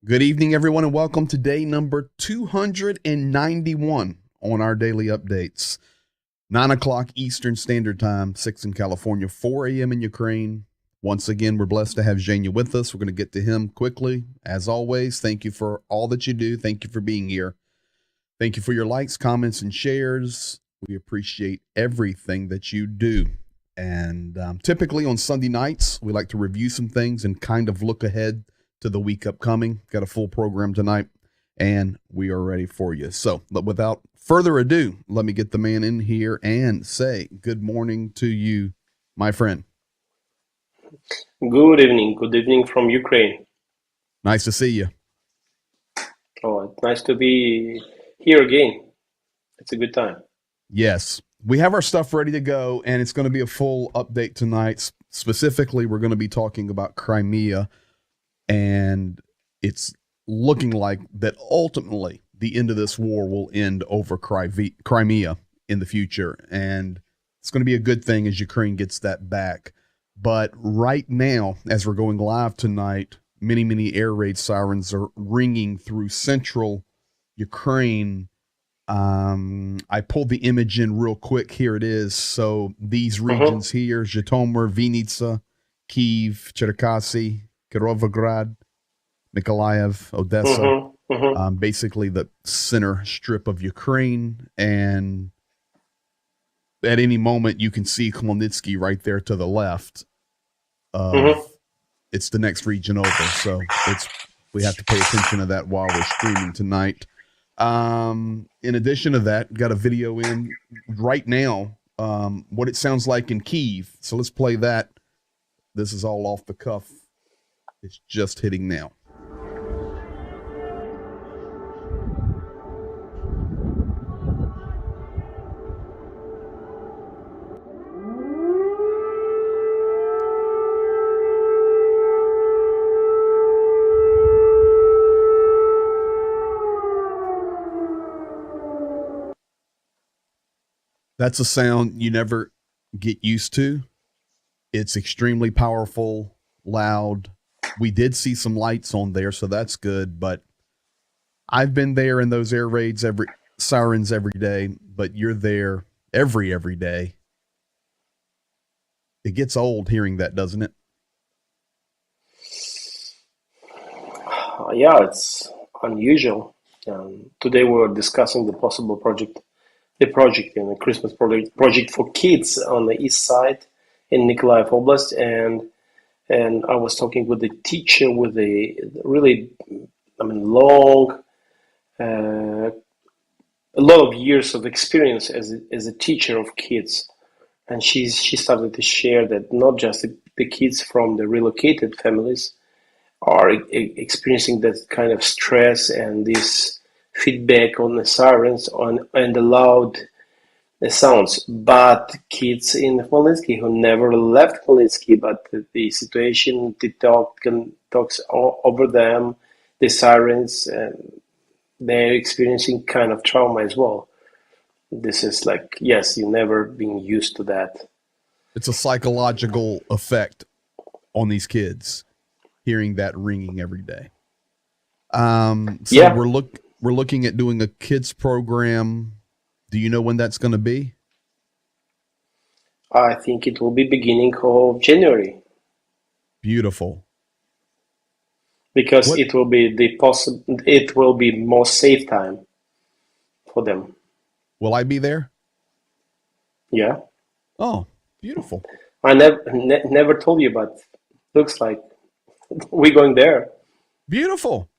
Good evening, everyone, and welcome to day number 291 on our daily updates. 9 o'clock Eastern Standard Time, 6 in California, 4 a.m. in Ukraine. Once again, we're blessed to have Zhenya with us. We're going to get to him quickly. As always, thank you for all that you do. Thank you for being here. Thank you for your likes, comments, and shares. We appreciate everything that you do. And typically on Sunday nights, we like to review some things and kind of look ahead to the week upcoming. Got a full program tonight, and we are ready for you. So, but without further ado, let me get the man in here and say good morning to you, my friend. Good evening. Good evening from Ukraine. Nice to see you. Oh, it's nice to be here again. It's a good time. Yes, we have our stuff ready to go, and it's going to be a full update tonight. Specifically, we're going to be talking about Crimea, and it's looking like that ultimately the end of this war will end over Crimea in the future, and it's going to be a good thing as Ukraine gets that back. But right now, as we're going live tonight, many air raid sirens are ringing through central Ukraine. I pulled the image in real quick. Here it is. So these regions here, Zhytomyr, Vinnytsia, Kyiv, Cherkasy, Kirovograd, Mykolaiv, Odessa, basically the center strip of Ukraine. And at any moment, you can see Khmelnytsky right there to the left. It's the next region over. So we have to pay attention to that while we're streaming tonight. In addition to that, got a video in right now, what it sounds like in Kyiv. So let's play that. This is all off the cuff. It's just hitting now. That's a sound you never get used to. It's extremely powerful, loud. We did see some lights on there, so that's good. But I've been there in those air raids, sirens every day. But you're there every day. It gets old hearing that, doesn't it? Yeah, it's unusual. Today we were discussing the project in the Christmas project for kids on the east side in Mykolaiv Oblast, and I was talking with the teacher with a really, long, a lot of years of experience as a teacher of kids, and she started to share that not just the kids from the relocated families are experiencing that kind of stress and this feedback on the sirens and the loud sounds, but kids in Khmelnytsky who never left Khmelnytsky, but the situation, the talks over them, the sirens, and they're experiencing kind of trauma as well. This is like, yes, you've never been used to that. It's a psychological effect on these kids hearing that ringing every day. We're looking at doing a kids program. Do you know when that's going to be? I think it will be beginning of January. Beautiful. Because it will be it will be more safe time for them. Will I be there? Yeah. Oh, beautiful. I never told you, but looks like we're going there. Beautiful.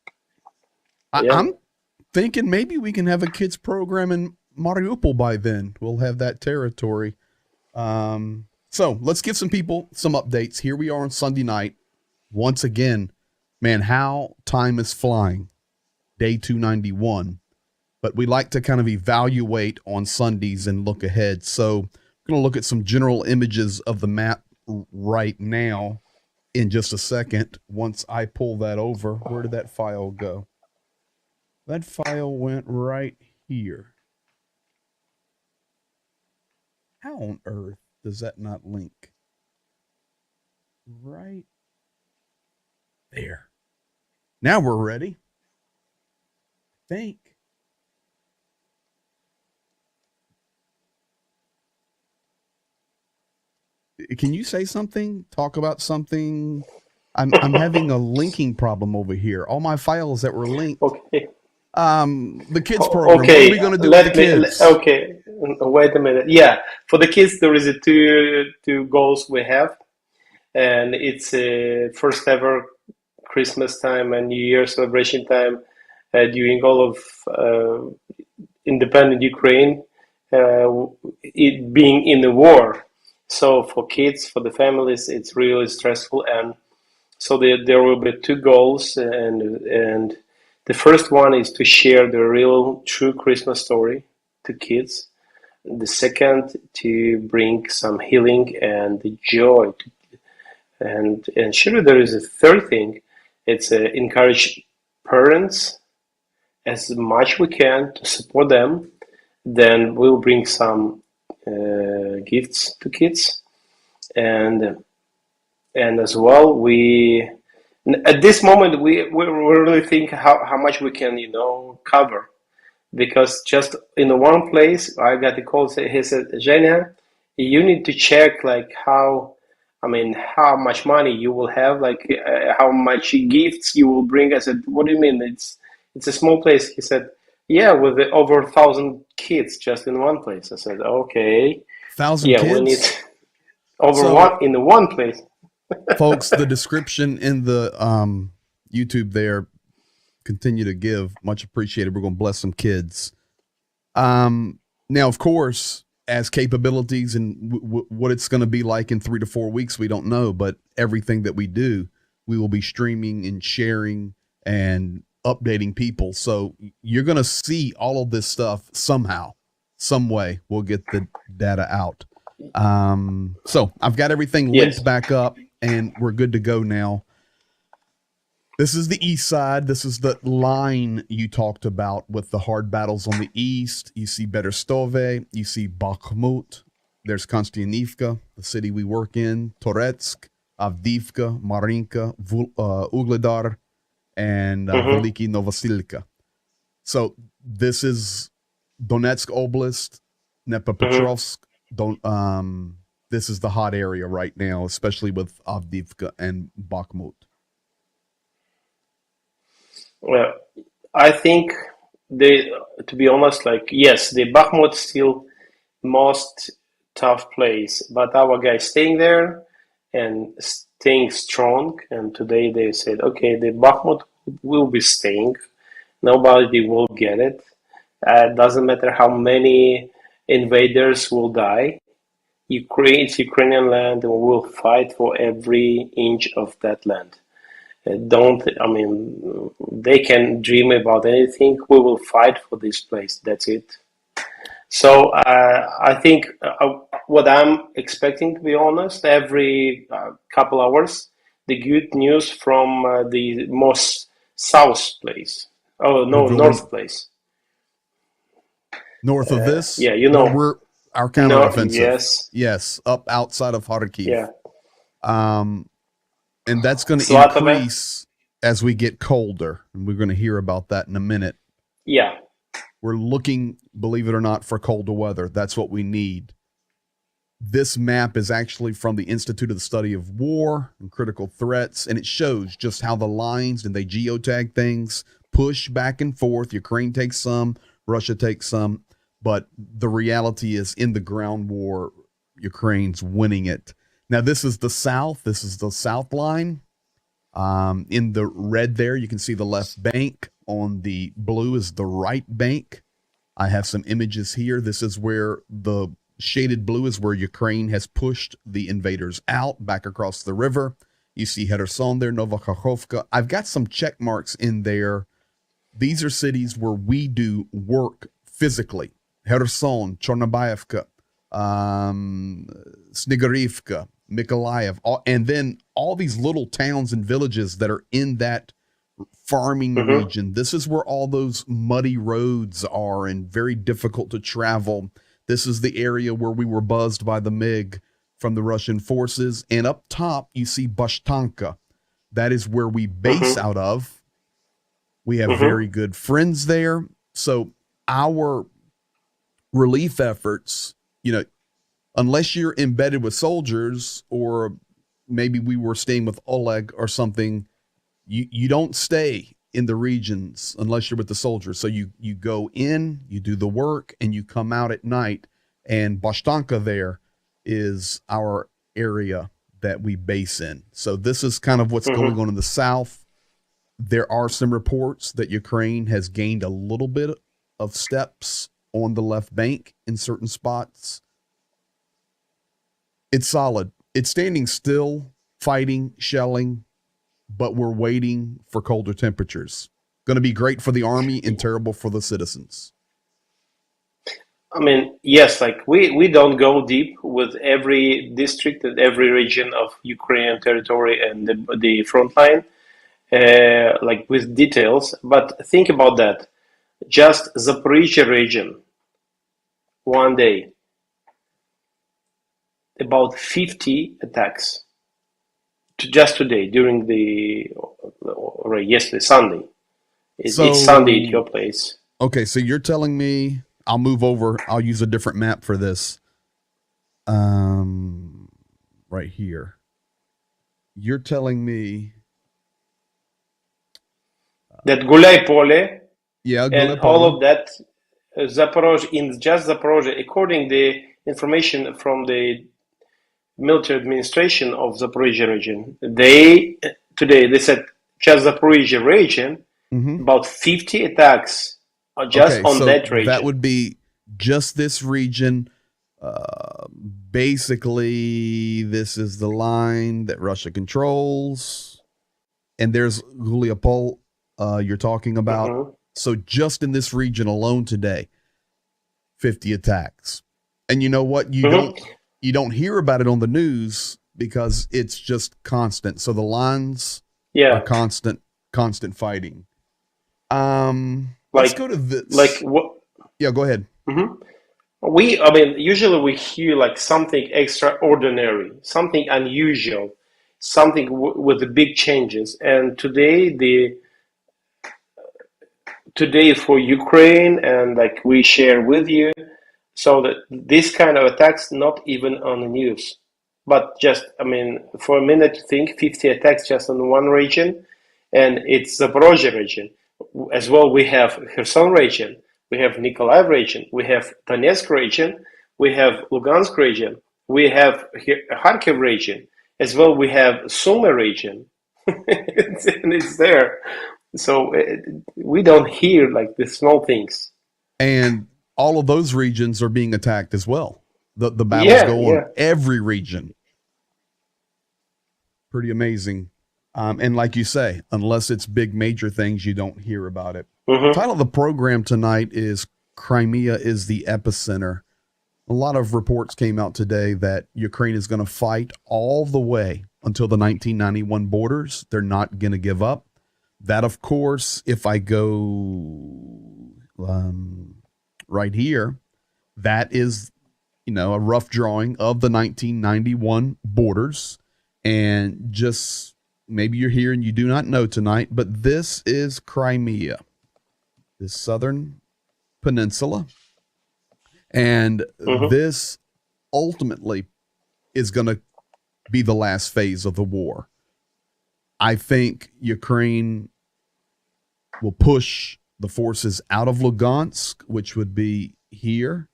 Yeah. I'm thinking maybe we can have a kids program in Mariupol by then. We'll have that territory. So let's give some people some updates. Here we are on Sunday night. Once again, man, how time is flying. Day 291. But we like to kind of evaluate on Sundays and look ahead. So we're going to look at some general images of the map right now in just a second. Once I pull that over, where did that file go? That file went right here. How on earth does that not link? Right there. Now we're ready. think. Can you say something? Talk about something? I'm having a linking problem over here. All my files that were linked. Okay. The kids program. What are we Okay. going to do with the kids? Okay. Wait a minute. Yeah, for the kids, there is a two goals we have, and it's first ever Christmas time and New Year celebration time during all of independent Ukraine, it being in the war. So for kids, for the families, it's really stressful, and so there will be two goals, and the first one is to share the real, true Christmas story to kids. The second, to bring some healing and joy, and surely there is a third thing. It's encourage parents as much we can to support them. Then we'll bring some gifts to kids, and as well we at this moment we really think how much we can cover, because just in one place I got a call. He said, Zhenya, you need to check like how much money you will have, like how much gifts you will bring. I said, what do you mean? It's a small place. He said, yeah, with over 1,000 kids just in one place. I said, okay, 1,000 yeah, kids? we need over So- one in the one place. Folks, the description in the YouTube there, continue to give. Much appreciated. We're going to bless some kids. Now, of course, as capabilities and what it's going to be like in 3 to 4 weeks, we don't know. But everything that we do, we will be streaming and sharing and updating people. So you're going to see all of this stuff somehow, some way. We'll get the data out. So I've got everything linked Yes. back up, and we're good to go now. This is the east side. This is the line you talked about with the hard battles on the east. You see Berestove. You see Bakhmut. There's Konstantinivka, the city we work in, Toretsk, Avdiivka, Marinka, Ugledar, and Veliki Novosilka. So this is Donetsk Oblast, Dnepropetrovsk. This is the hot area right now, especially with Avdiivka and Bakhmut. Well, I think to be honest, like yes, the Bakhmut still most tough place, but our guys staying there and staying strong. And today they said, okay, the Bakhmut will be staying. Nobody will get it. Doesn't matter how many invaders will die. It's Ukrainian land, and we will fight for every inch of that land. They can dream about anything. We will fight for this place. That's it. So I think what I'm expecting, to be honest, every couple hours, the good news from the most south place. Oh no, north place. North of this? Yeah, where we're our counteroffensive. Yes, up outside of Kharkiv. Yeah. And that's going to Slatove. increase as we get colder. And we're going to hear about that in a minute. Yeah. We're looking, believe it or not, for colder weather. That's what we need. This map is actually from the Institute of the Study of War and Critical Threats, and it shows just how the lines, and they geotag things, push back and forth. Ukraine takes some, Russia takes some, but the reality is in the ground war, Ukraine's winning it. Now, this is the south. This is the south line. In the red there, you can see the left bank. On the blue is the right bank. I have some images here. This is where the shaded blue is where Ukraine has pushed the invaders out back across the river. You see Kherson there, Novokhovka. I've got some check marks in there. These are cities where we do work physically. Kherson, Chornobyevka, Snigorivka, Mykolaiv, and then all these little towns and villages that are in that farming region. This is where all those muddy roads are and very difficult to travel. This is the area where we were buzzed by the MiG from the Russian forces. And up top, you see Bashtanka. That is where we base out of, We have very good friends there. So our relief efforts, unless you're embedded with soldiers, or maybe we were staying with Oleg or something, you don't stay in the regions unless you're with the soldiers. So you go in, you do the work, and you come out at night. And Bashtanka there is our area that we base in. So this is kind of what's going on in the south. There are some reports that Ukraine has gained a little bit of steps on the left bank in certain spots. It's solid. It's standing still, fighting, shelling, but we're waiting for colder temperatures. Going to be great for the army and terrible for the citizens. I mean, yes, like we don't go deep with every district and every region of Ukrainian territory and the front line, like with details. But think about that. Just Zaporizhia region, one day, about 50 attacks. Just today, during yesterday, Sunday. It's Sunday at your place. Okay, so you're telling me, I'll move over. I'll use a different map for this. Right here. You're telling me that Gulay Pole, and all of that, Zaporozhye, in just Zaporozhye, according to the information from the military administration of Zaporizhia region, today they said just Zaporizhia region, about 50 attacks just on that region. That would be just this region. Basically, this is the line that Russia controls, and there's Guliapol you're talking about. So just in this region alone today, 50 attacks. And you know what? You don't hear about it on the news because it's just constant. So the lines are constant fighting. Let's go to this. Like what? Yeah, go ahead. Usually we hear like something extraordinary, something unusual, something with the big changes. And today for Ukraine, and like we share with you, so that this kind of attacks not even on the news, but just for a minute to think, 50 attacks just on one region, and it's the Zaporozhye region as well. We have Kherson region, we have Nikolaev region, we have Donetsk region, we have Lugansk region, we have Kharkiv region as well. We have Sumy region, and it's there. So we don't hear like the small things. And all of those regions are being attacked as well. The battles go on every region. Pretty amazing. And like you say, unless it's big major things, you don't hear about it. The title of the program tonight is Crimea is the Epicenter. A lot of reports came out today that Ukraine is going to fight all the way until the 1991 borders. They're not going to give up. That, of course, if I go right here, that is, a rough drawing of the 1991 borders. And just maybe you're here and you do not know tonight, but this is Crimea, this southern peninsula. And this ultimately is going to be the last phase of the war. I think Ukraine will push the forces out of Lugansk, which would be here.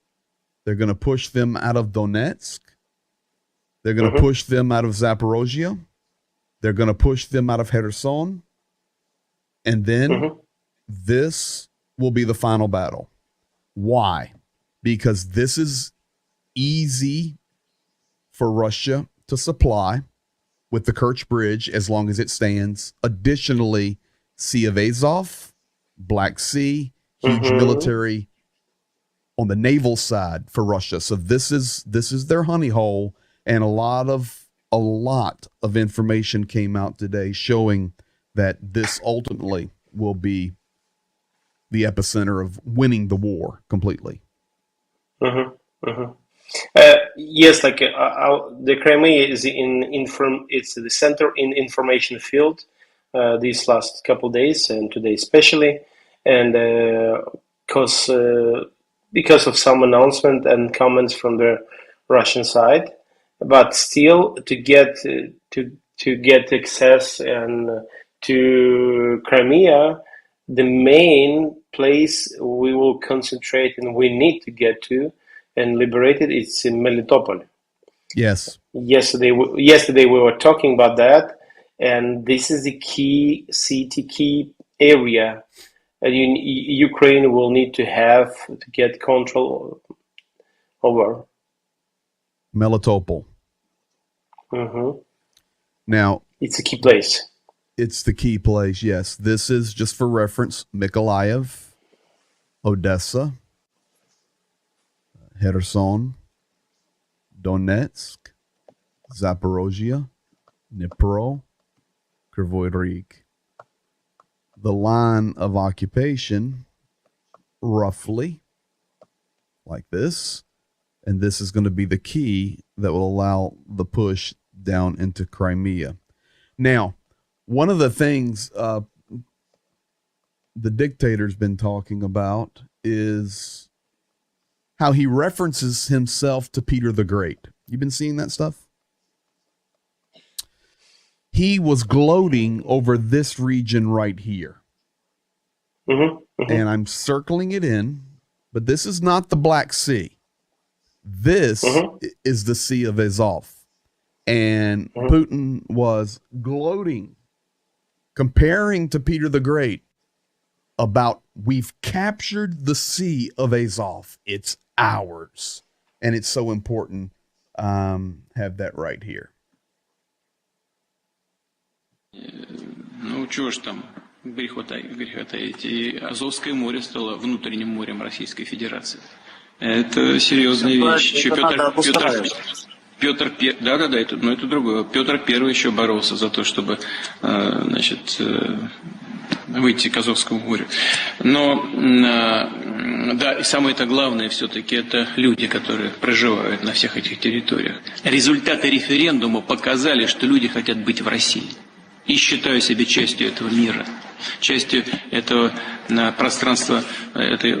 They're going to push them out of Donetsk. They're going to push them out of Zaporozhye. They're going to push them out of Kherson. And then this will be the final battle. Why? Because this is easy for Russia to supply with the Kerch Bridge as long as it stands. Additionally, Sea of Azov, Black Sea, huge military on the naval side for Russia. So this is their honey hole, and a lot of information came out today showing that this ultimately will be the epicenter of winning the war completely. Yes, like the Crimea is it's the center in information field these last couple days and today especially, and because of some announcement and comments from the Russian side, but still to get access and to Crimea, the main place we will concentrate and we need to get to and liberate it is in Melitopol. Yes. Yesterday we were talking about that, and this is the key city, key area that Ukraine will need to have to get control over. Melitopol. Mm-hmm. Now, it's a key place. It's the key place, yes. This is, just for reference, Mykolaiv, Odessa, Kherson, Donetsk, Zaporozhye, Dnipro, Kryvyi Rih. The line of occupation, roughly, like this, and this is going to be the key that will allow the push down into Crimea. Now, one of the things the dictator's been talking about is how he references himself to Peter the Great. You've been seeing that stuff? He was gloating over this region right here. Mm-hmm. Mm-hmm. And I'm circling it in, but this is not the Black Sea. This is the Sea of Azov. And Putin was gloating, comparing to Peter the Great about, we've captured the Sea of Azov. It's ours. And it's so important. Have that right here. Ну, чего ж там греха таить. И Азовское море стало внутренним морем Российской Федерации. Это серьезная вещь. Еще Петр I, да, это другое. Петр I еще боролся за то, чтобы, выйти к Азовскому морю. Но, да, и самое-то главное все-таки это люди, которые проживают на всех этих территориях. Результаты референдума показали, что люди хотят быть в России. И считаю себя частью этого мира, частью этого пространства, этой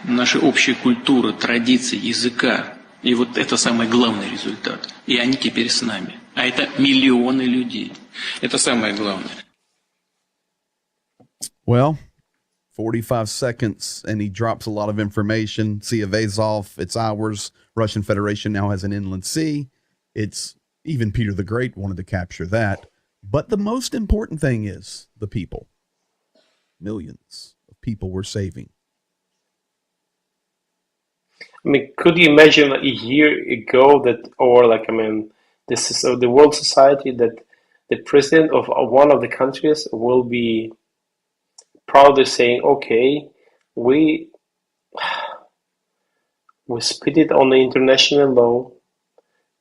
нашей общей культуры, традиций, языка. И вот это самый главный результат. И они теперь с нами. А это миллионы людей. Это самое главное. Well, 45 seconds, and he drops a lot of information. Sea of Azov, it's ours. Russian Federation now has an inland sea. It's, even Peter the Great wanted to capture that. But the most important thing is the people. Millions of people we're saving. I mean, could you imagine a year ago this is the world society that the president of one of the countries will be proudly saying, okay, we split it on the international law.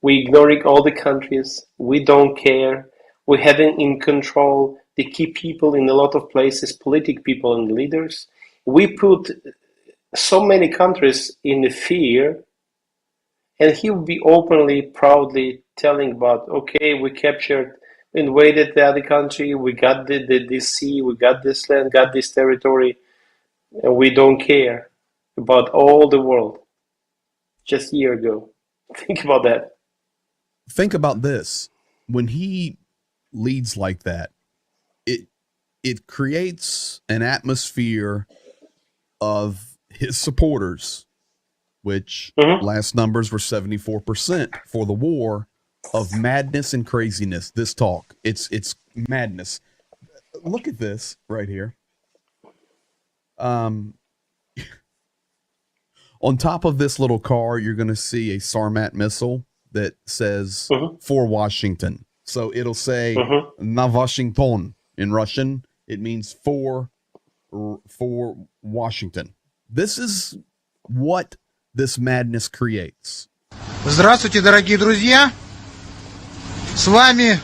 We ignoring all the countries. We don't care. We're having in control the key people in a lot of places, political people and leaders. We put so many countries in the fear, and he will be openly, proudly telling about, okay, we captured, invaded the other country, we got this sea, we got this land, got this territory, and we don't care about all the world. Just a year ago. Think about that. Think about this. When he leads like that, it creates an atmosphere of his supporters, which last numbers were 74% for the war, of madness and craziness. This talk, it's madness. Look at this right here. On top of this little car, you're going to see a Sarmat missile that says for Washington. So it'll say na Washington in Russian. It means for Washington. This is what this madness creates. Здравствуйте, дорогие друзья. С вами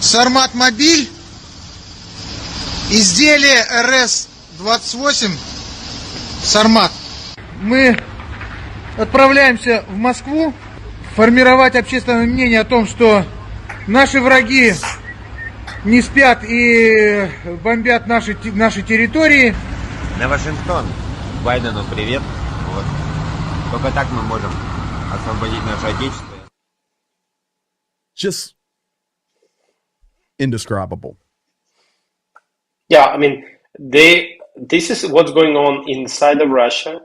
Сармат Мобиль. Изделие РС-28 Сармат. Мы отправляемся в Москву формировать общественное мнение о том, что наши враги не спят и бомбят наши территории. На Вашингтон. Байдену привет. Вот. Только так мы можем освободить наше отечество. Just indescribable. Yeah, I mean, this is what's going on inside of Russia.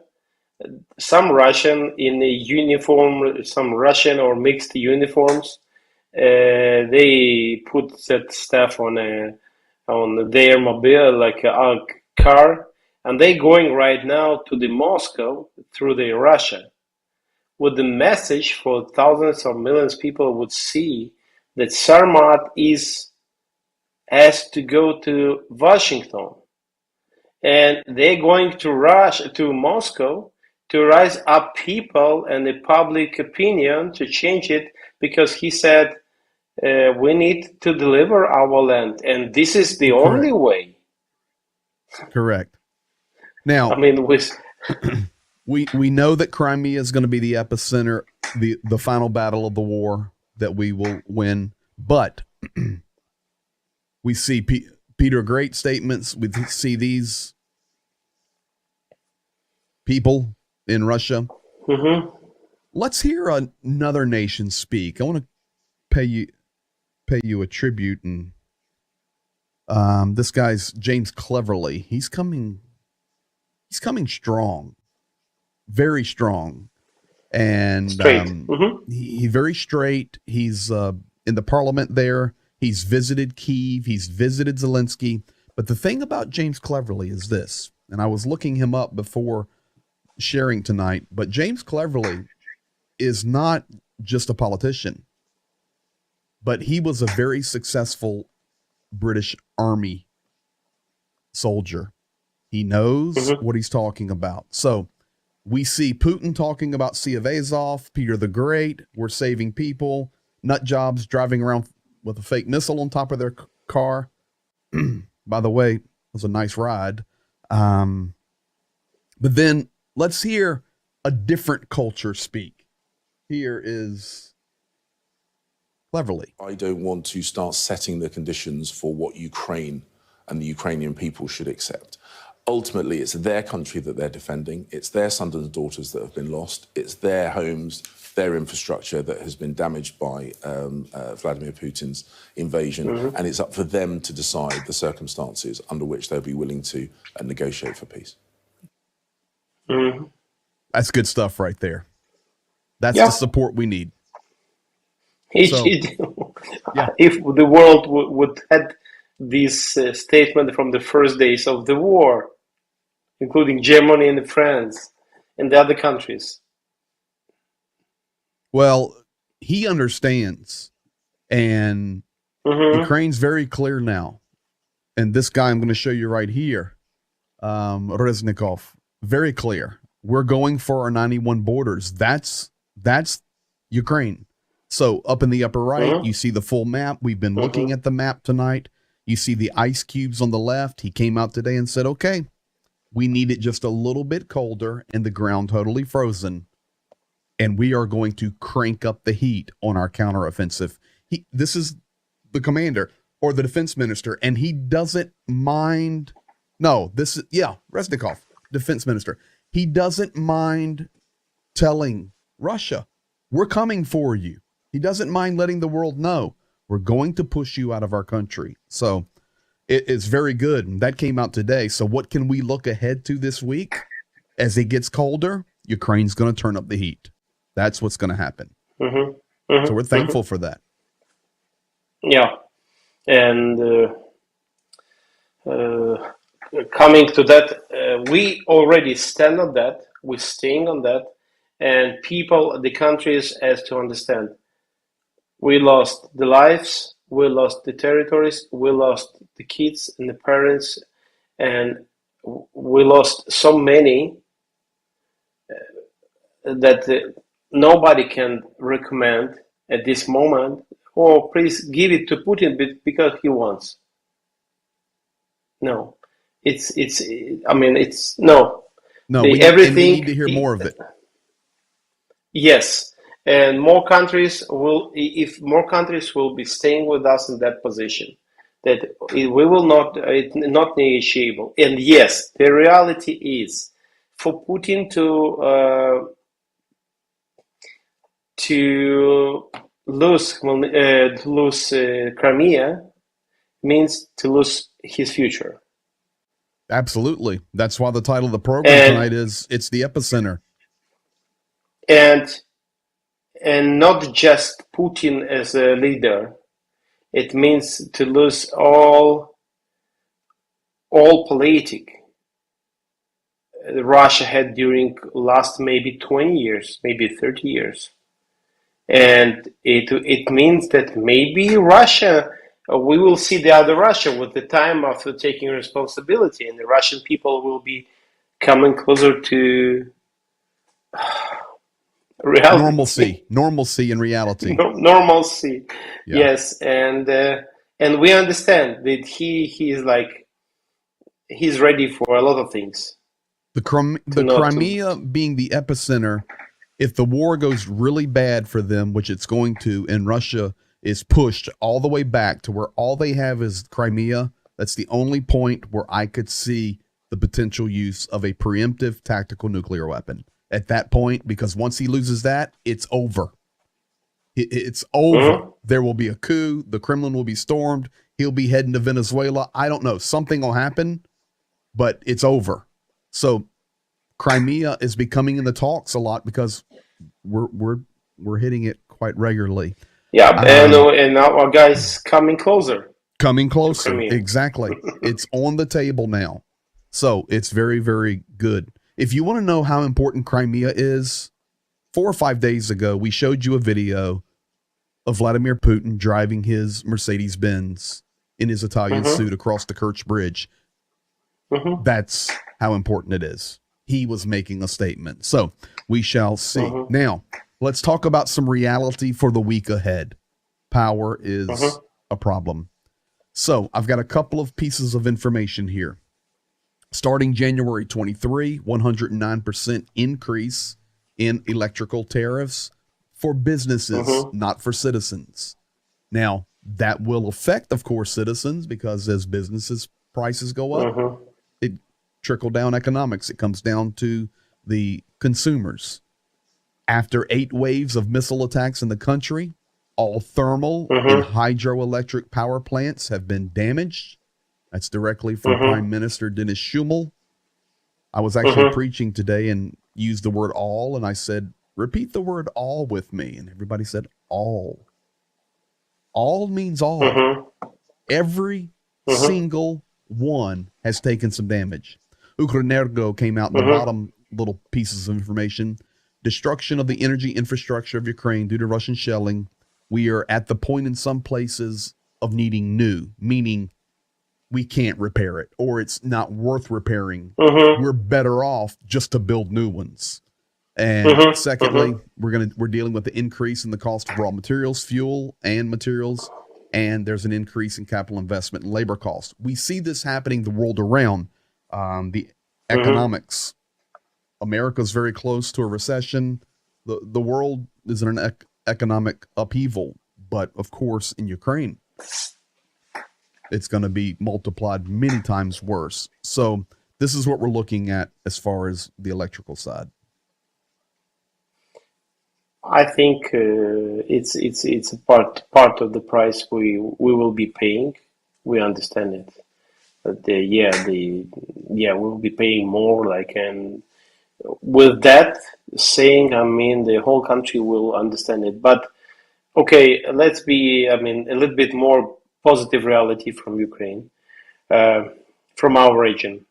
Some Russian in a uniform, some Russian or mixed uniforms, they put that stuff on their mobile, like a car, and they going right now to the Moscow through the Russia, with the message for thousands or millions of people would see that Sarmat has to go to Washington, and they're going to rush to Moscow to rise up people and the public opinion to change it, because he said we need to deliver our land, and this is the only way. Correct. Now, I mean, we know that Crimea is going to be the epicenter, the final battle of the war that we will win, but we see Peter Great statements. We see these people in Russia. Mm-hmm. Let's hear another nation speak. I want to pay you a tribute, and this guy's James Cleverly. He's coming strong, very strong, and he's very straight. He's in the parliament there. He's visited Kyiv. He's visited Zelensky. But the thing about James Cleverly is this, and I was looking him up before sharing tonight, but James Cleverly is not just a politician, but he was a very successful British Army soldier. He knows what he's talking about. So we see Putin talking about Sea of Azov, Peter the Great, we're saving people, nut jobs driving around with a fake missile on top of their car. By the way, it was a nice ride. But then let's hear a different culture speak. Here is Cleverly. I don't want to start setting the conditions for what Ukraine and the Ukrainian people should accept. Ultimately, it's their country that they're defending. It's their sons and daughters that have been lost. It's their homes, their infrastructure that has been damaged by Vladimir Putin's invasion. And it's up for them to decide the circumstances under which they'll be willing to negotiate for peace. That's good stuff right there. That's the support we need. If the world would had this statement from the first days of the war, including Germany and France and the other countries. Well, he understands, and Ukraine's very clear now. And this guy I'm going to show you right here, Reznikov, very clear. We're going for our 91 borders. That's Ukraine. So up in the upper right, you see the full map. We've been looking at the map tonight. You see the ice cubes on the left. He came out today and said, okay, we need it just a little bit colder and the ground totally frozen. And we are going to crank up the heat on our counteroffensive. This is the commander or the defense minister, and he doesn't mind. No, this is, Reznikov, defense minister. He doesn't mind telling Russia, we're coming for you. He doesn't mind letting the world know we're going to push you out of our country. So it's very good. And that came out today. So what can we look ahead to this week? As it gets colder, Ukraine's going to turn up the heat. That's what's going to happen. So we're thankful for that. Yeah. And coming to that, we already stand on that. We're staying on that. And people, the countries, has to understand. We lost the lives, we lost the territories, we lost the kids and the parents, and we lost so many that nobody can recommend at this moment, oh, please give it to Putin because he wants. No, no. No, we need to hear more of it. Yes. And more countries will be staying with us in that position. that we will not, it's not negotiable. And yes, the reality is for Putin to lose Crimea means to lose his future. Absolutely. That's why the title of the program tonight is "It's the Epicenter." And not just Putin as a leader. It means to lose all politic Russia had during last maybe 20 years, maybe 30 years. And it means that maybe Russia, we will see the other Russia with the time after taking responsibility, and the Russian people will be coming closer to reality. Normalcy in reality. Normalcy. Yeah. Yes, and we understand that he is like, he's ready for a lot of things. The Crimea being the epicenter, if the war goes really bad for them, which it's going to, and Russia is pushed all the way back to where all they have is Crimea, that's the only point where I could see the potential use of a preemptive tactical nuclear weapon. At that point, because once he loses that, it's over. It's over. Mm-hmm. There will be a coup. The Kremlin will be stormed. He'll be heading to Venezuela. I don't know. Something will happen, but it's over. So Crimea is becoming in the talks a lot because we're hitting it quite regularly. Yeah, and now our guys coming closer. Coming closer, exactly. It's on the table now. So it's very, very good. If you want to know how important Crimea is, 4 or 5 days ago, we showed you a video of Vladimir Putin driving his Mercedes-Benz in his Italian suit across the Kerch Bridge. Mm-hmm. That's how important it is. He was making a statement. So we shall see. Mm-hmm. Now, let's talk about some reality for the week ahead. Power is a problem. So I've got a couple of pieces of information here. Starting January 23, 109% increase in electrical tariffs for businesses, not for citizens. Now, that will affect, of course, citizens because as businesses prices go up, it trickle down economics. It comes down to the consumers. After 8 waves of missile attacks in the country, all thermal and hydroelectric power plants have been damaged. That's directly from Prime Minister Dennis Schumel. I was actually preaching today and used the word all, and I said, repeat the word all with me. And everybody said all. All means all. Every single one has taken some damage. Ukrenergo came out in the bottom little pieces of information. Destruction of the energy infrastructure of Ukraine due to Russian shelling. We are at the point in some places of needing new, meaning we can't repair it or it's not worth repairing. We're better off just to build new ones. And secondly, we're dealing with the increase in the cost of raw materials, fuel and materials, and there's an increase in capital investment and labor costs. We see this happening the world around. The economics. America's very close to a recession. The world is in an economic upheaval, but of course in Ukraine, it's going to be multiplied many times worse. So this is what we're looking at as far as the electrical side. I think it's a part of the price we will be paying. We understand it, but we'll be paying more. And with that saying, I mean the whole country will understand it. But okay, let's be a little bit more positive reality from Ukraine, from our region.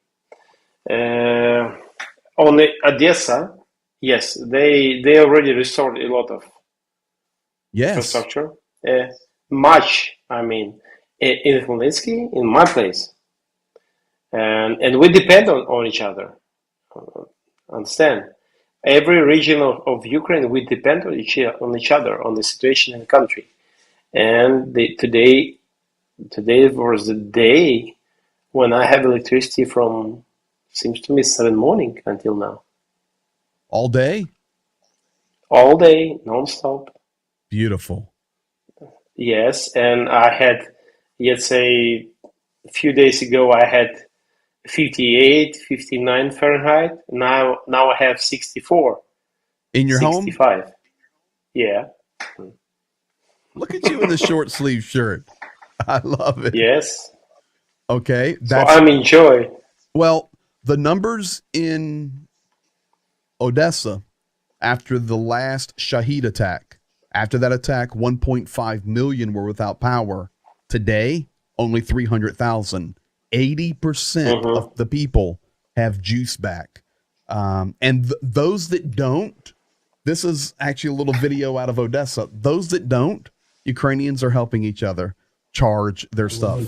On the Odessa, yes, they already restored a lot of infrastructure. Much, in Khmelnytsky, in my place. And we depend on each other. Understand? Every region of Ukraine, we depend on each other, on the situation in the country. And today was the day when I have electricity from, seems to me, 7 morning until now. All day? All day, non-stop. Beautiful. Yes, and I had let's say a few days ago I had 58, 59 Fahrenheit. Now I have 64, In your home? 65. Yeah. Look at you in the short sleeve shirt. I love it. Yes. Okay. So I'm enjoy. Well, the numbers in Odessa after the last Shahid attack, after that attack, 1.5 million were without power. Today, only 300,000. 80% of the people have juice back. And those that don't, this is actually a little video out of Odessa. Those that don't, Ukrainians are helping each other charge their stuff.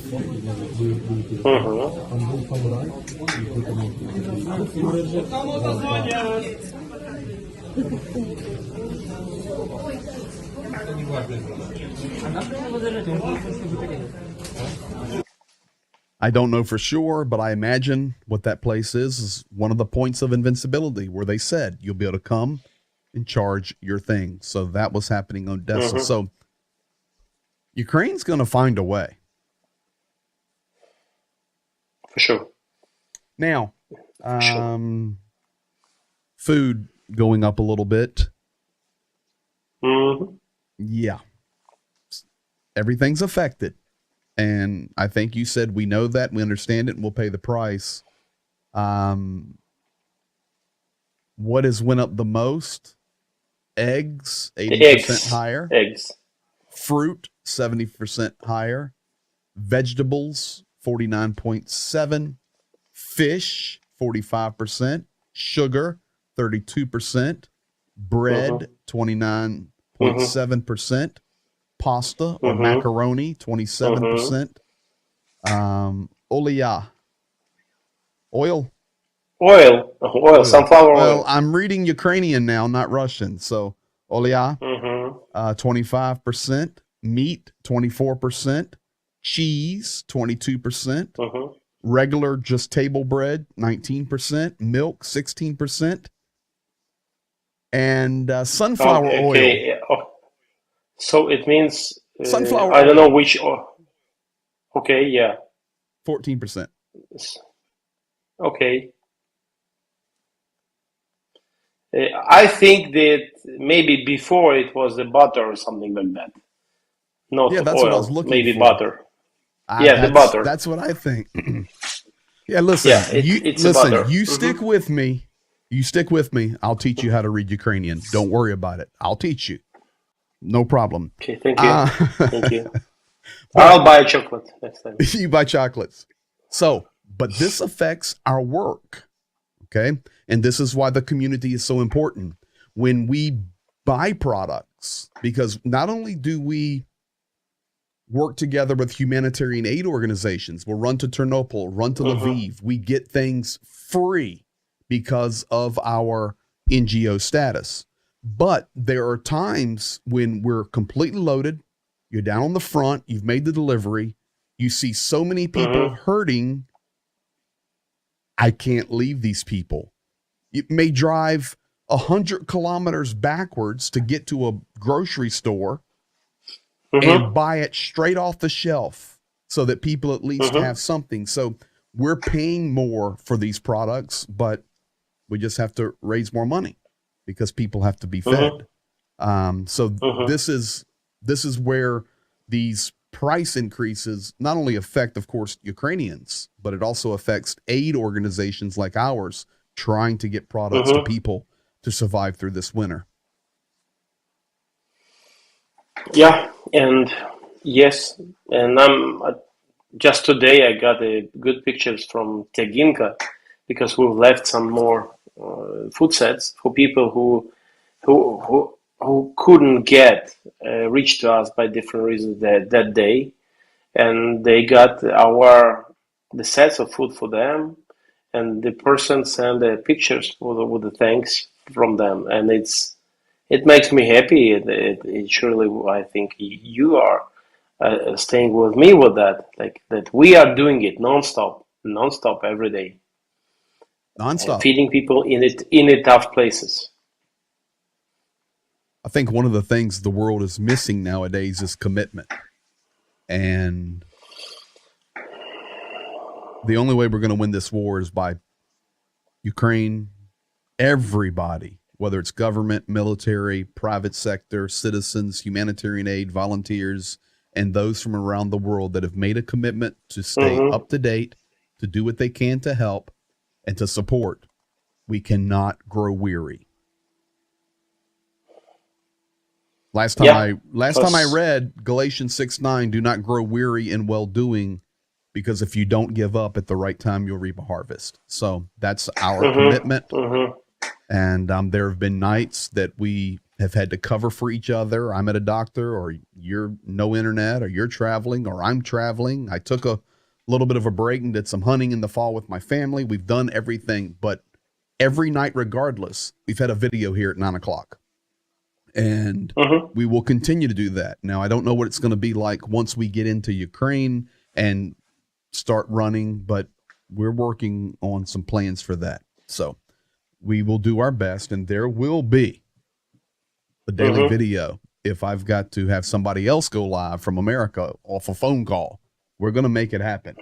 I don't know for sure, but I imagine what that place is one of the points of invincibility where they said you'll be able to come and charge your thing. So that was happening on Odessa. So Ukraine's going to find a way. For sure. Now, food going up a little bit. Yeah. Everything's affected. And I think you said we know that, we understand it, and we'll pay the price. What has went up the most? Eggs, 80% higher. Eggs. Fruit, 70% higher. Vegetables, 49.7%. Fish, 45%. Sugar, 32%. Bread, 29.7%. Pasta or macaroni, 27%. Oil, sunflower oil. Well, I'm reading Ukrainian now, not Russian. So olea, 25%. Meat, 24%. Cheese, 22%. Regular, just table bread, 19%. Milk, 16%. And sunflower oil. So it means sunflower I don't oil. know which. Okay, yeah. 14%. Okay. I think that maybe before it was the butter or something like that. Not that's oil, what I was looking maybe for. Butter. The butter. That's what I think. Yeah, listen. It's listen. butter. You stick with me. You stick with me. I'll teach you how to read Ukrainian. Don't worry about it. I'll teach you. No problem. Okay, thank you. Thank you. I'll buy chocolate next time. You buy chocolates. So, but this affects our work. Okay. And this is why the community is so important. When we buy products, because not only do we work together with humanitarian aid organizations, we'll run to Ternopil, run to Lviv, we get things free because of our NGO status. But there are times when we're completely loaded, you're down on the front, you've made the delivery, you see so many people hurting, I can't leave these people. You may drive 100 kilometers backwards to get to a grocery store and buy it straight off the shelf so that people at least have something. So we're paying more for these products, but we just have to raise more money because people have to be fed. This is where these price increases not only affect, of course, Ukrainians, but it also affects aid organizations like ours trying to get products to people to survive through this winter. Yeah, and yes, and just today I got good pictures from Teginka because we've left some more food sets for people who couldn't get reached to us by different reasons that day, and they got the sets of food for them, and the person sent the pictures with the thanks from them, and it makes me happy. It surely, I think you are staying with me with that, like that we are doing it nonstop every day. Nonstop. Feeding people in tough places. I think one of the things the world is missing nowadays is commitment. And the only way we're going to win this war is by Ukraine, everybody, whether it's government, military, private sector, citizens, humanitarian aid, volunteers, and those from around the world that have made a commitment to stay up to date, to do what they can to help, and to support. We cannot grow weary. Last time I read Galatians 6:9, do not grow weary in well-doing, because if you don't give up at the right time, you'll reap a harvest. So that's our commitment. And there have been nights that we have had to cover for each other. I'm at a doctor, or you're no internet, or you're traveling, or I'm traveling. I took a little bit of a break and did some hunting in the fall with my family. We've done everything, but every night, regardless, we've had a video here at 9:00. And we will continue to do that. Now, I don't know what it's going to be like once we get into Ukraine and start running, but we're working on some plans for that. So we will do our best, and there will be a daily video. If I've got to have somebody else go live from America off a phone call, we're going to make it happen.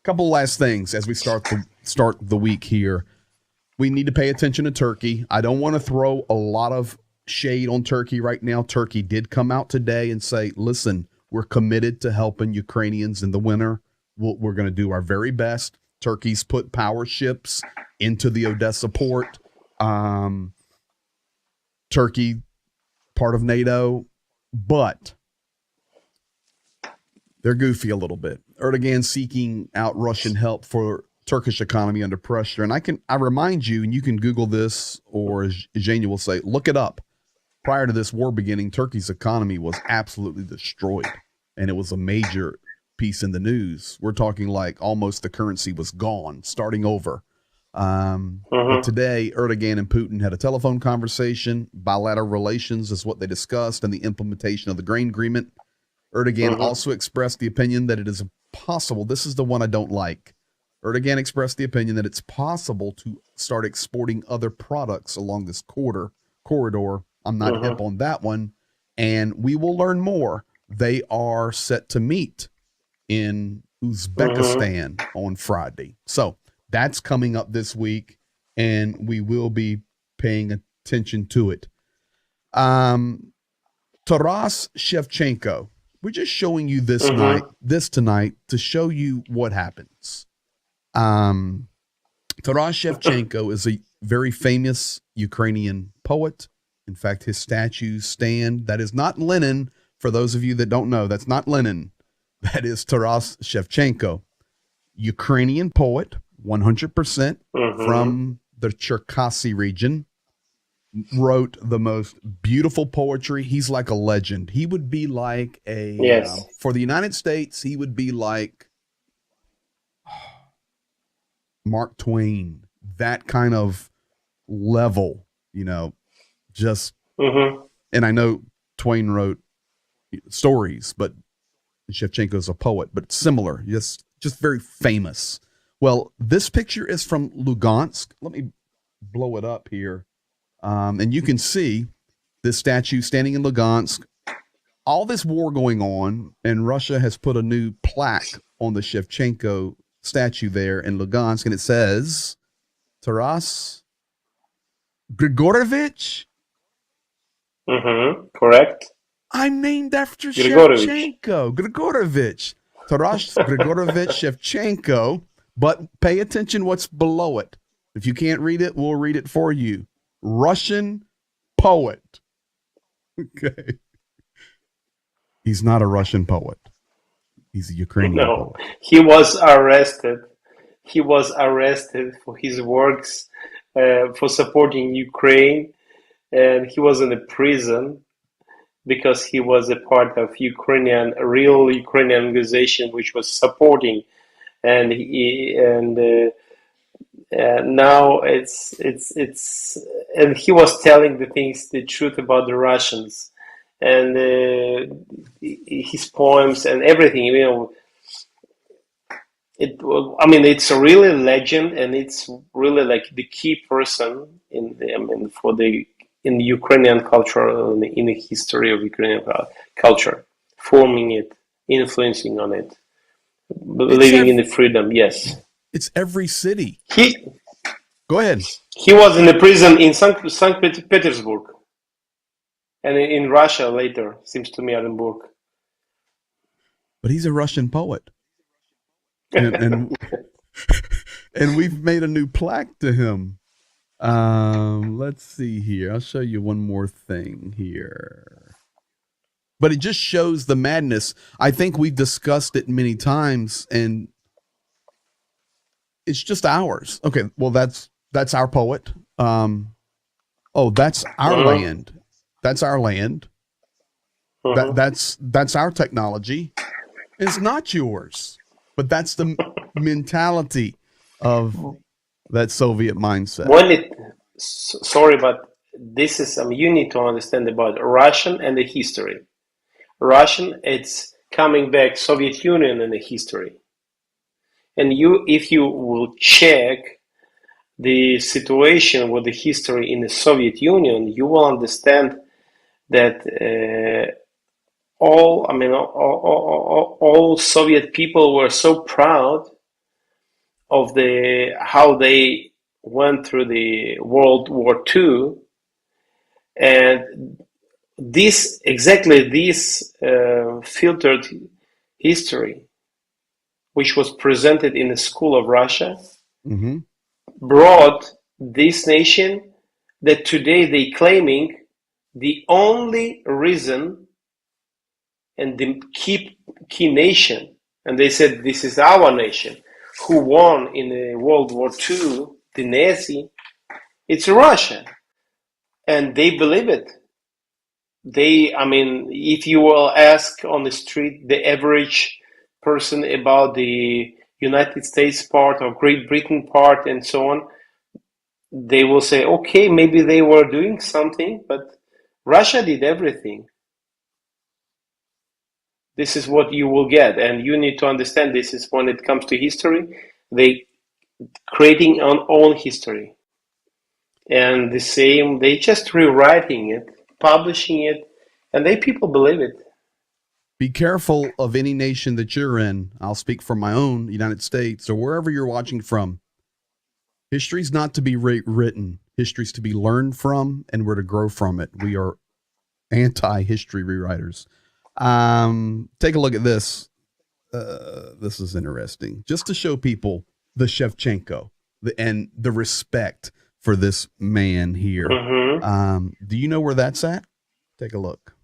Couple last things as we start the week here. We need to pay attention to Turkey. I don't want to throw a lot of shade on Turkey right now. Turkey did come out today and say, listen, we're committed to helping Ukrainians in the winter. We're going to do our very best. Turkey's put power ships into the Odessa port. Turkey, part of NATO, but they're goofy a little bit. Erdogan seeking out Russian help for Turkish economy under pressure. And I remind you, and you can Google this, or as Eugenia will say, look it up. Prior to this war beginning, Turkey's economy was absolutely destroyed. And it was a major piece in the news. We're talking like almost the currency was gone, starting over. But today, Erdogan and Putin had a telephone conversation. Bilateral relations is what they discussed, and the implementation of the grain agreement. Erdogan also expressed the opinion that it is possible. This is the one I don't like. Erdogan expressed the opinion that it's possible to start exporting other products along this corridor. I'm not hip on that one. And we will learn more. They are set to meet in Uzbekistan on Friday. So that's coming up this week, and we will be paying attention to it. Taras Shevchenko. We're just showing you this tonight to show you what happens. Taras Shevchenko is a very famous Ukrainian poet. In fact, his statues stand. That is not Lenin. For those of you that don't know, that's not Lenin. That is Taras Shevchenko, Ukrainian poet, 100% from the Cherkasy region. Wrote the most beautiful poetry. He's like a legend. He would be like for the United States, he would be like Mark Twain, that kind of level, just, and I know Twain wrote stories, but Shevchenko is a poet, but similar, just very famous. Well, this picture is from Lugansk. Let me blow it up here. And you can see this statue standing in Lugansk. All this war going on, and Russia has put a new plaque on the Shevchenko statue there in Lugansk, and it says, Taras Grigorovich? Correct. I'm named after Shevchenko. Grigorovich. Taras Grigorovich Shevchenko. But pay attention what's below it. If you can't read it, we'll read it for you. Russian poet. Okay. He's not a Russian poet. He's a Ukrainian poet. He was arrested. He was arrested for his works for supporting Ukraine, and he was in a prison because he was a part of a real Ukrainian organization which was supporting, and now it's and he was telling the truth about the Russians, and his poems and everything. It's a really legend, and it's really like the key person in the Ukrainian culture, in the history of Ukrainian culture, forming it, influencing on it. living in the freedom. Yes, It's every city. he Go ahead. he was in the prison in Saint Petersburg, and in Russia later. Seems to me, Orenburg. But he's a Russian poet, and and we've made a new plaque to him. Let's see here. I'll show you one more thing here. But it just shows the madness. I think we've discussed it many times, and it's just ours. Okay, well that's our poet. That's our land. That's our land. That's our technology. It's not yours. But that's the mentality of that Soviet mindset. Sorry, but this is you need to understand about Russian and the history. Russian, it's coming back Soviet Union and the history. And if you will check the situation with the history in the Soviet Union, you will understand that all Soviet people were so proud of how they went through the World War II, and this filtered history, which was presented in the school of Russia, brought this nation that today they claiming the only reason and the key nation, and they said this is our nation, who won in the World War II, the Nazi, it's Russia, and they believe it. If you will ask on the street the average person about the United States part or Great Britain part and so on, they will say, okay, maybe they were doing something, but Russia did everything. This is what you will get, and you need to understand this is when it comes to history, they creating an own history. And the same, they just rewriting it, publishing it, and people believe it. Be careful of any nation that you're in. I'll speak from my own, United States, or wherever you're watching from. History's not to be written. History's to be learned from, and we're to grow from it. We are anti-history rewriters. Take a look at this. This is interesting. Just to show people the Shevchenko and the respect for this man here. Do you know where that's at? Take a look.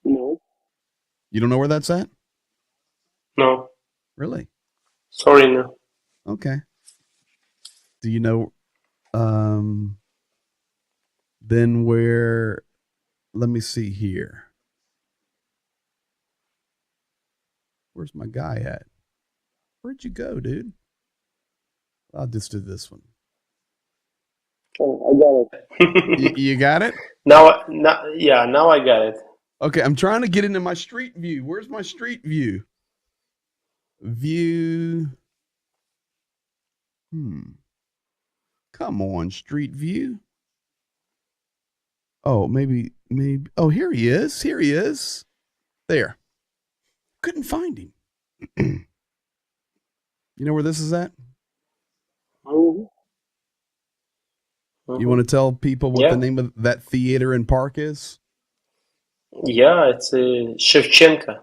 No. You don't know where that's at? No. Really? Sorry, no. Okay. Do you know then where, let me see here. Where's my guy at? Where'd you go, dude? I'll just do this one. Oh, I got it. You got it? Now I got it. Okay, I'm trying to get into my street view. Where's my street view? View. Come on, street view. Oh, maybe. Oh, here he is. Here he is. There. Couldn't find him. You know where this is at? You want to tell people what the name of that theater and park is? Yeah, it's a Shevchenko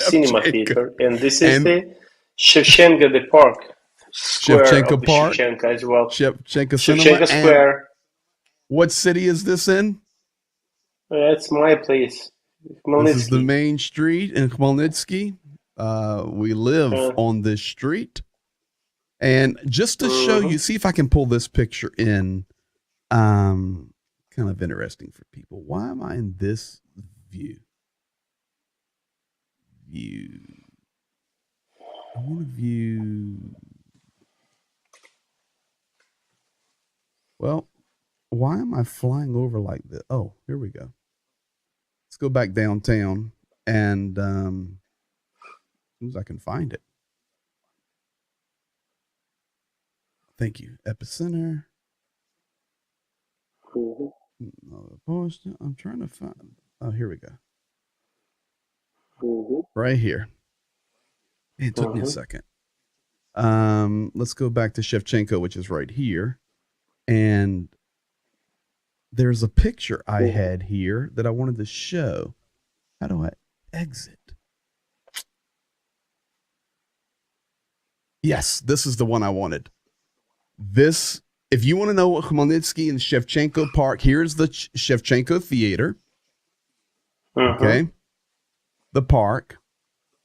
cinema theater, and this is the Shevchenko, the park. Shevchenko Park, Shevchenko as well. Shevchenko Cinema. Shevchenko Square. What city is this in? It's my place. Khmelnytsky. This is the main street in Khmelnytsky. We live on this street. And just to show you, see if I can pull this picture in. Kind of interesting for people. Why am I in this view? I want to view. Well, why am I flying over like this? Oh, here we go. Let's go back downtown and as soon as I can find it. Thank you. Epicenter. I'm trying to find. Oh, here we go. right here. It took me a second. Let's go back to Shevchenko, which is right here. And there's a picture I had here that I wanted to show. How do I exit? Yes, this is the one I wanted. This, if you want to know what Khmelnytsky and Shevchenko Park, here's the Shevchenko Theater. Okay. The park.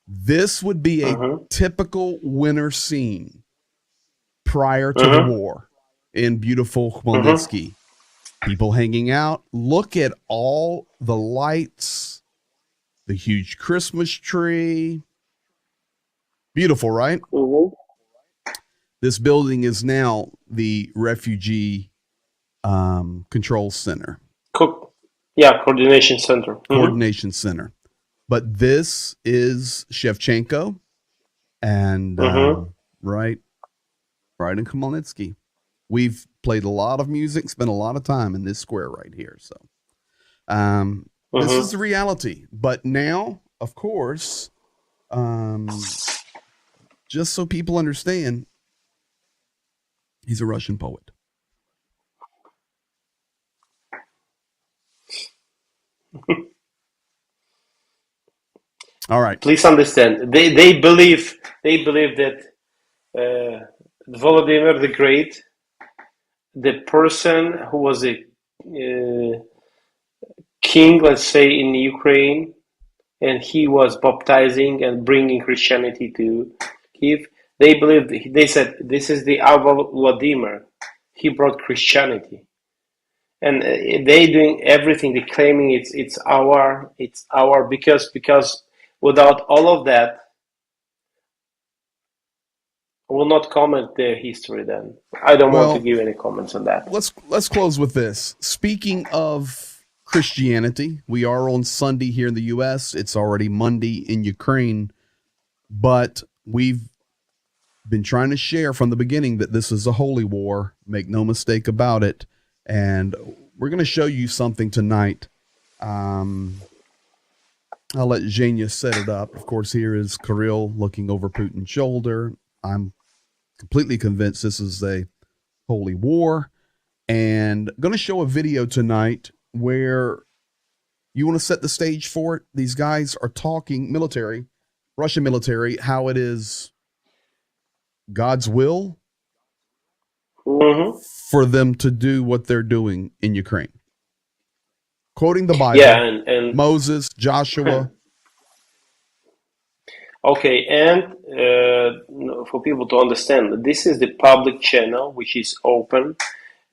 This would be a typical winter scene prior to the war in beautiful Khmelnytsky. People hanging out. Look at all the lights, the huge Christmas tree. Beautiful, right? This building is now the refugee control center. Coordination center. Coordination center. But this is Shevchenko and right in Khmelnytsky. We've played a lot of music, spent a lot of time in this square right here. So this is the reality. But now, of course, just so people understand, he's a Russian poet. All right. Please understand. They believe that Volodymyr the Great, the person who was a king, let's say, in Ukraine, and he was baptizing and bringing Christianity to Kiev. They said, this is the our Vladimir. He brought Christianity. And they doing everything, they claiming it's our, because without all of that, I will not comment their history then. I don't want to give any comments on that. Let's close with this. Speaking of Christianity, we are on Sunday here in the U.S. It's already Monday in Ukraine, but we've been trying to share from the beginning that this is a holy war. Make no mistake about it. And we're going to show you something tonight. I'll let Zhenya set it up. Of course, here is Kirill looking over Putin's shoulder. I'm completely convinced this is a holy war. And I'm going to show a video tonight where you want to set the stage for it. These guys are talking military, Russian military, how it is God's will for them to do what they're doing in Ukraine. Quoting the Bible, and Moses, Joshua. Okay, and for people to understand, this is the public channel, which is open,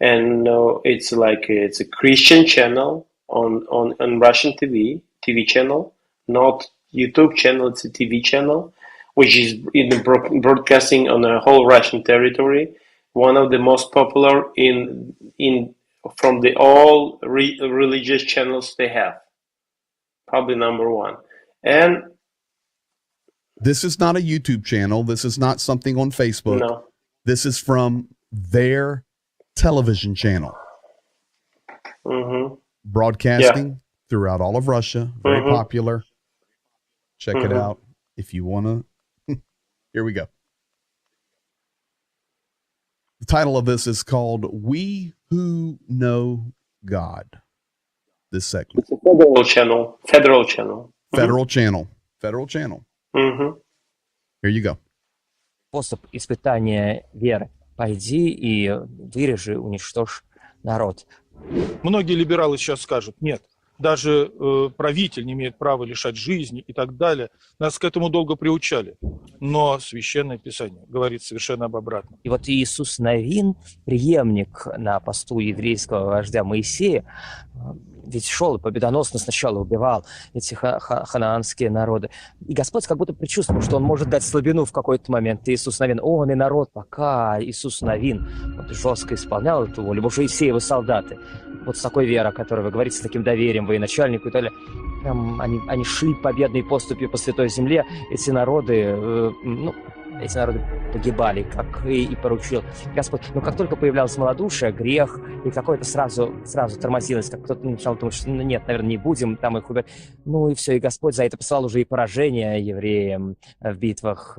and it's a Christian channel on Russian TV channel, not YouTube channel. It's a TV channel, which is in the broadcasting on the whole Russian territory. One of the most popular from the all religious channels they have, probably number one. And this is not a YouTube channel. This is not something on Facebook. No. This is from their television channel. Broadcasting throughout all of Russia. Very popular. Check it out if you want to. Here we go. The title of this is called We Who Know God. This segment. It's a federal channel. Federal channel. Federal channel. Here you go. Способ испытания веры. Пойди и вырежи, уничтожь народ. Многие либералы сейчас скажут, нет, даже правитель не имеет права лишать жизни и так далее. Нас к этому долго приучали. Но Священное Писание говорит совершенно об обратном. И вот Иисус Навин, преемник на посту еврейского вождя Моисея, ведь шел и победоносно сначала убивал эти ханаанские народы. И Господь как будто предчувствовал, что он может дать слабину в какой-то момент. Иисус Навин, он и народ, пока Иисус Навин вот, жестко исполнял эту волю, уже и все его солдаты. Вот с такой верой, о которой вы говорите, с таким доверием военачальнику и так далее. Прям они шли победной поступью по Святой Земле. Эти народы эти народы погибали, как и поручил Господь. Но как только появлялось малодушие, грех, и какое-то сразу тормозилось, как кто-то начал думать, что нет, наверное, не будем там их убивать. Ну и все, и Господь за это послал уже и поражения евреям в битвах,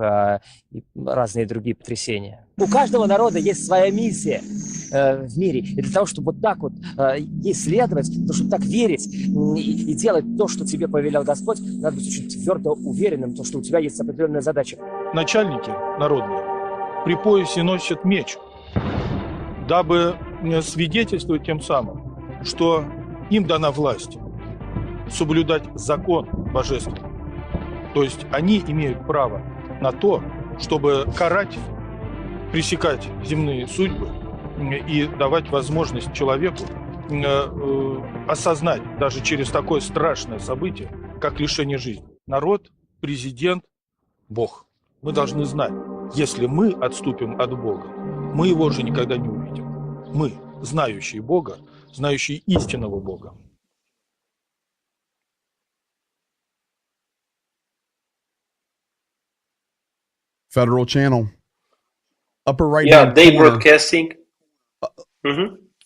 и разные другие потрясения. У каждого народа есть своя миссия в мире. И для того, чтобы вот так вот ей следовать, для того, чтобы так верить и делать то, что тебе повелел Господь, надо быть очень твердо уверенным, то, что у тебя есть определенная задача. Начальники народные при поясе носят меч, дабы свидетельствовать тем самым, что им дана власть соблюдать закон божественный. То есть они имеют право на то, чтобы карать, пресекать земные судьбы и давать возможность человеку осознать даже через такое страшное событие, как лишение жизни. Народ, президент, Бог. Мы должны знать, если мы отступим от Бога, мы его уже никогда не увидим. Мы, знающие Бога, знающие истинного Бога. Federal channel. Upper right Yeah, hand they corner. broadcasting.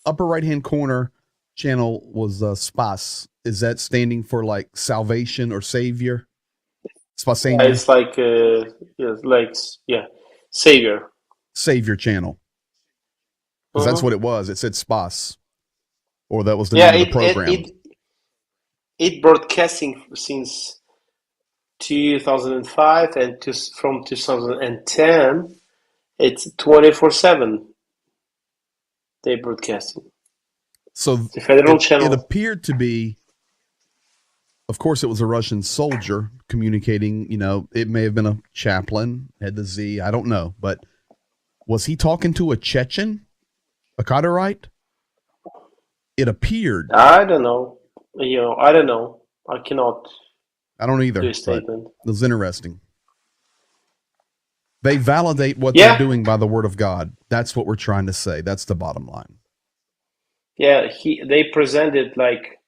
Upper right hand corner channel was Spas. Is that standing for like salvation or savior? Spasenia? It's like Savior. Savior channel. Because that's what it was. It said Spas. Or that was the Yeah, name of the program. it broadcasting since 2005 and from 2010 it's 24/7 they broadcasting. So the federal channel. It appeared to be, of course, it was a Russian soldier communicating. You know, it may have been a chaplain, had the Z, I don't know. But was he talking to a Chechen, a Khadarite? It appeared. I don't know. I don't know. I cannot. I don't either. Do a statement. It was interesting. They validate what they're doing by the word of God. That's what we're trying to say. That's the bottom line. Yeah, they presented like,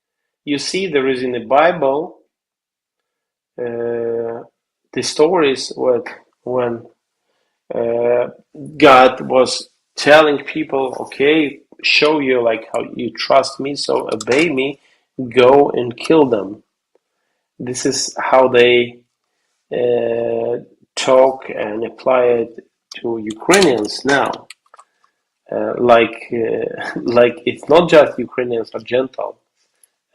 you see, there is in the Bible the stories when God was telling people, okay, show you like how you trust me, so obey me, go and kill them. This is how they talk and apply it to Ukrainians now. Like it's not just Ukrainians are Gentile.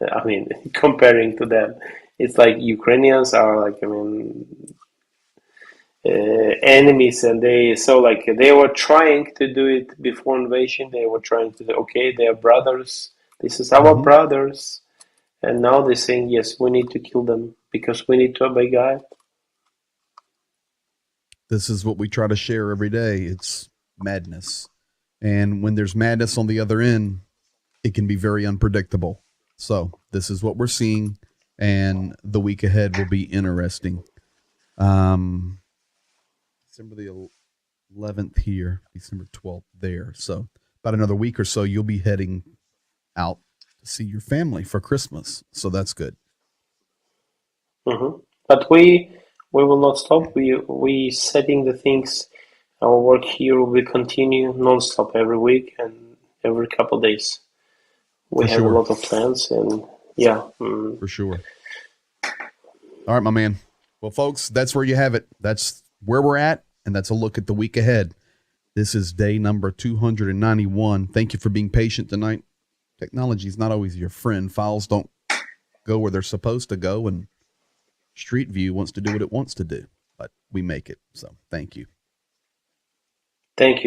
I mean, comparing to them, it's like Ukrainians are like, enemies, and they were trying to do it before invasion. They were trying to do, okay, they are brothers. This is our brothers, and now they're saying, yes, we need to kill them because we need to obey God. This is what we try to share every day. It's madness. And when there's madness on the other end, it can be very unpredictable. So this is what we're seeing, and the week ahead will be interesting. December the 11th here, December 12th there. So about another week or so, you'll be heading out to see your family for Christmas. So that's good. But we will not stop. We setting the things. Our work here will continue non-stop every week and every couple of days. We have a lot of plans, and For sure. All right, my man. Well, folks, that's where you have it. That's where we're at, and that's a look at the week ahead. This is day number 291. Thank you for being patient tonight. Technology is not always your friend. Files don't go where they're supposed to go, and Street View wants to do what it wants to do, but we make it. So thank you. Thank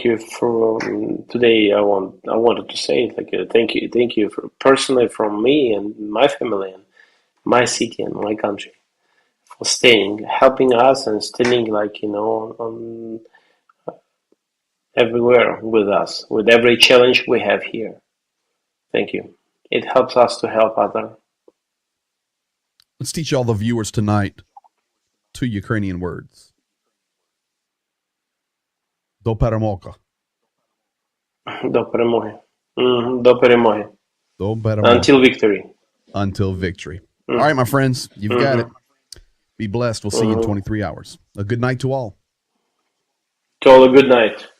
you for today. I wanted to say thank you for personally from me and my family and my city and my country for helping us and standing everywhere with us with every challenge we have here. Thank you. It helps us to help others. Let's teach all the viewers tonight 2 Ukrainian words. До перемоги. До перемоги. До перемоги. До перемоги. Until victory. Until victory. All right, my friends, you've got it. Be blessed. We'll see you in 23 hours. A good night to all. To all a good night.